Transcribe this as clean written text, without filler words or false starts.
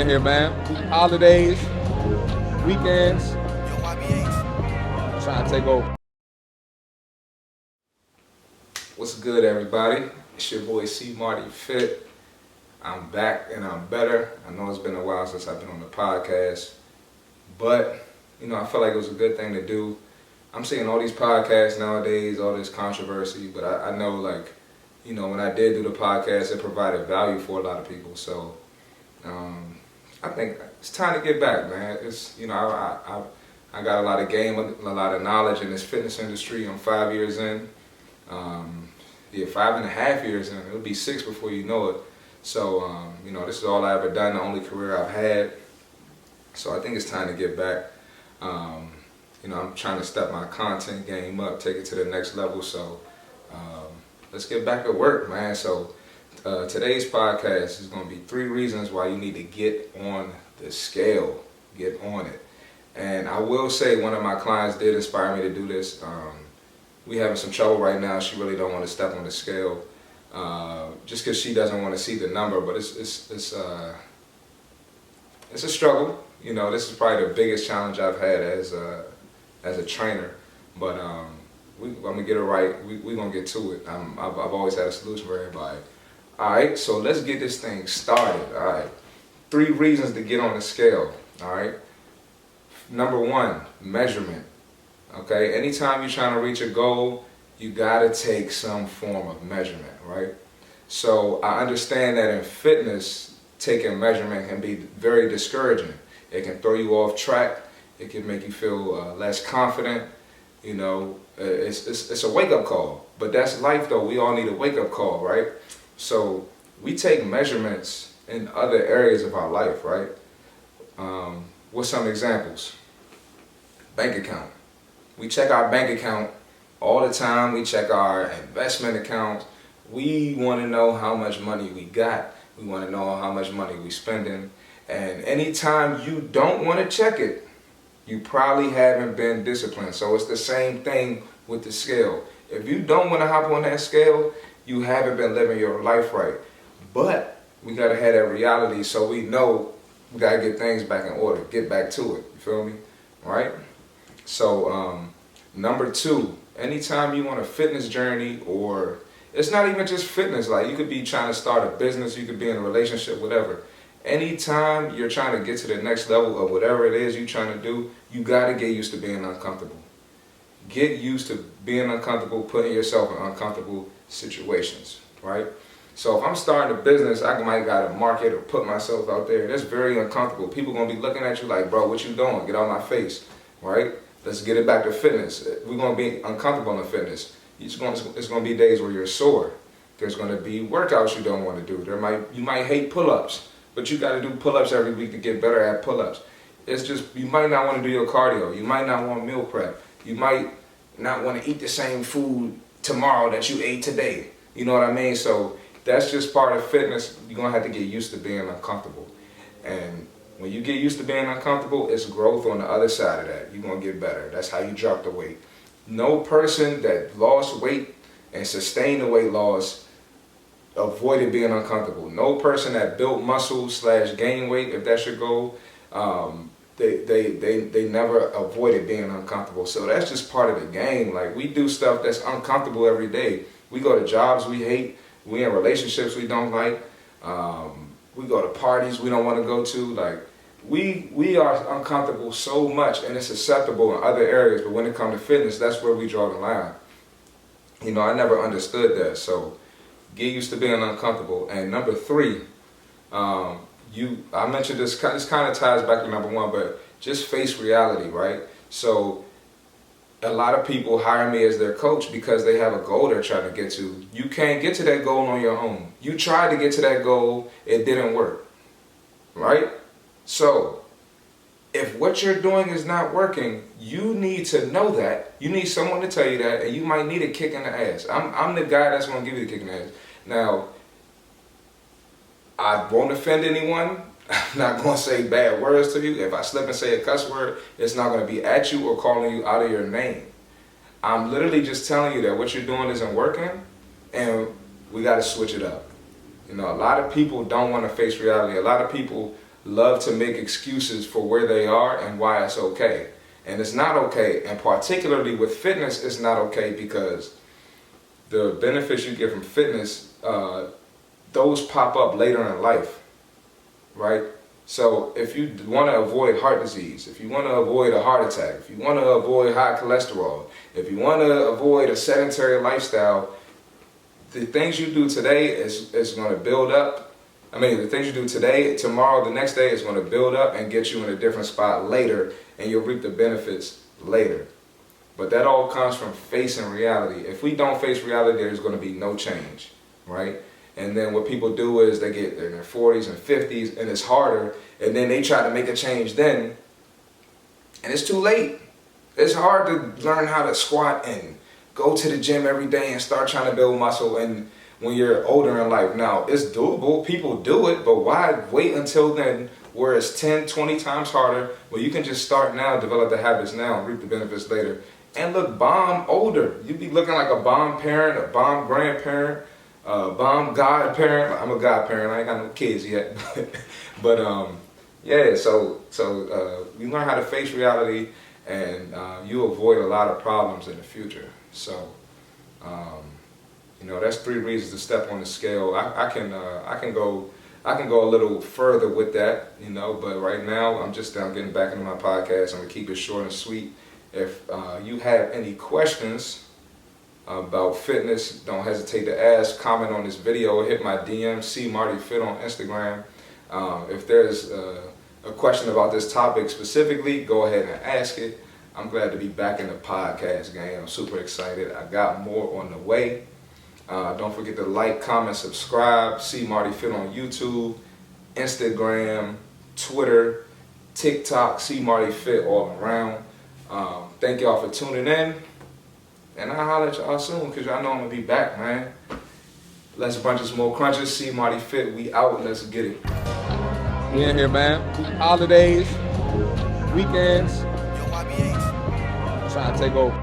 in here, man. Holidays, weekends, trying to take over. What's good, everybody? It's your boy CMartyFit. I'm back and I'm better. I know it's been a while since I've been on the podcast, but I felt like it was a good thing to do. I'm seeing all these podcasts nowadays, all this controversy, but I know, when I did do the podcast, it provided value for a lot of people. So I think it's time to get back, man. I got a lot of game, a lot of knowledge in this fitness industry. I'm 5 years in. 5.5 years in. It'll be 6 before you know it. So, this is all I ever done, the only career I've had. So I think it's time to get back. I'm trying to step my content game up, take it to the next level. So let's get back at work, man. So today's podcast is going to be 3 reasons why you need to get on the scale. Get on it. And I will say one of my clients did inspire me to do this. We having some trouble right now. She really don't want to step on the scale, just because she doesn't want to see the number. But it's a struggle. This is probably the biggest challenge I've had as a trainer. But I'm gonna get it right. We're gonna get to it. I've always had a solution for everybody. All right, so let's get this thing started. All right, 3 reasons to get on the scale. All right, number 1, measurement. Okay, anytime you're trying to reach a goal, you gotta take some form of measurement, right? So I understand that in fitness, taking measurement can be very discouraging. It can throw you off track. It can make you feel less confident. It's a wake-up call. But that's life, though. We all need a wake-up call, right? So we take measurements in other areas of our life, right? What's some examples? Bank account. We check our bank account all the time. We check our investment accounts. We want to know how much money we got. We want to know how much money we spending. And anytime you don't want to check it, you probably haven't been disciplined. So it's the same thing with the scale. If you don't want to hop on that scale, you haven't been living your life right. But we got to have that reality so we know we got to get things back in order, get back to it. You feel me? All right? So number 2, anytime you want a fitness journey, or it's not even just fitness, like you could be trying to start a business, you could be in a relationship, whatever. Anytime you're trying to get to the next level of whatever it is you're trying to do, you got to get used to being uncomfortable. Get used to being uncomfortable, putting yourself in uncomfortable situations, right? So if I'm starting a business, I might got to market or put myself out there. That's very uncomfortable. People going to be looking at you like, bro, what you doing? Get out my face, right? Let's get it back to fitness. We're going to be uncomfortable in fitness. It's going to be days where you're sore. There's going to be workouts you don't want to do. You might hate pull-ups, but you got to do pull-ups every week to get better at pull-ups. It's just, you might not want to do your cardio. You might not want meal prep. You might not want to eat the same food tomorrow that you ate today. You know what I mean? So that's just part of fitness. You're going to have to get used to being uncomfortable. And when you get used to being uncomfortable, it's growth on the other side of that. You're going to get better. That's how you drop the weight. No person that lost weight and sustained the weight loss avoided being uncomfortable. No person that built muscle / gain weight, if that's your goal, they never avoided being uncomfortable. So that's just part of the game. Like, we do stuff that's uncomfortable every day. We go to jobs we hate. We in relationships we don't like. We go to parties we don't want to go to. Like, we are uncomfortable so much, and it's acceptable in other areas. But when it comes to fitness, that's where we draw the line. I never understood that. So get used to being uncomfortable. And number 3, I mentioned this kind of ties back to number 1, but just face reality, right? So a lot of people hire me as their coach because they have a goal they're trying to get to. You can't get to that goal on your own. You tried to get to that goal, it didn't work, right? So if what you're doing is not working, you need to know that. You need someone to tell you that, and you might need a kick in the ass. I'm the guy that's going to give you the kick in the ass. Now, I won't offend anyone. I'm not going to say bad words to you. If I slip and say a cuss word, it's not going to be at you or calling you out of your name. I'm literally just telling you that what you're doing isn't working, and we got to switch it up. A lot of people don't want to face reality. A lot of people love to make excuses for where they are and why it's okay. And it's not okay, and particularly with fitness, it's not okay because the benefits you get from fitness, those pop up later in life, right? So if you want to avoid heart disease, if you want to avoid a heart attack, if you want to avoid high cholesterol, if you want to avoid a sedentary lifestyle, the things you do today is going to build up. I mean, the things you do today, tomorrow, the next day is going to build up and get you in a different spot later, and you'll reap the benefits later. But that all comes from facing reality. If we don't face reality, there's going to be no change, right? And then what people do is they get in their 40s and 50s, and it's harder, and then they try to make a change then, and it's too late. It's hard to learn how to squat and go to the gym every day and start trying to build muscle and when you're older in life. Now, it's doable. People do it, but why wait until then where it's 10, 20 times harder? Well, you can just start now, develop the habits now, and reap the benefits later. And look bomb older. You be looking like a bomb parent, a bomb grandparent, a bomb godparent. I'm a godparent. I ain't got no kids yet. but yeah, so you learn how to face reality, and you avoid a lot of problems in the future. So, you know, that's 3 reasons to step on the scale. I can go a little further with that, you know, but right now I'm just getting back into my podcast. I'm gonna keep it short and sweet. If you have any questions about fitness, don't hesitate to ask. Comment on this video or hit my DM, CMartyFit on Instagram. If there's a question about this topic specifically, go ahead and ask it. I'm glad to be back in the podcast game. I'm super excited. I got more on the way. Don't forget to like, comment, subscribe. CMartyFit on YouTube, Instagram, Twitter, TikTok. CMartyFit all around. Thank y'all for tuning in. And I'll holler at y'all soon because y'all know I'm going to be back, man. Let's bunch of some more crunches. CMartyFit, we out. Let's get it. We in here, man. Holidays, weekends. Trying to take over.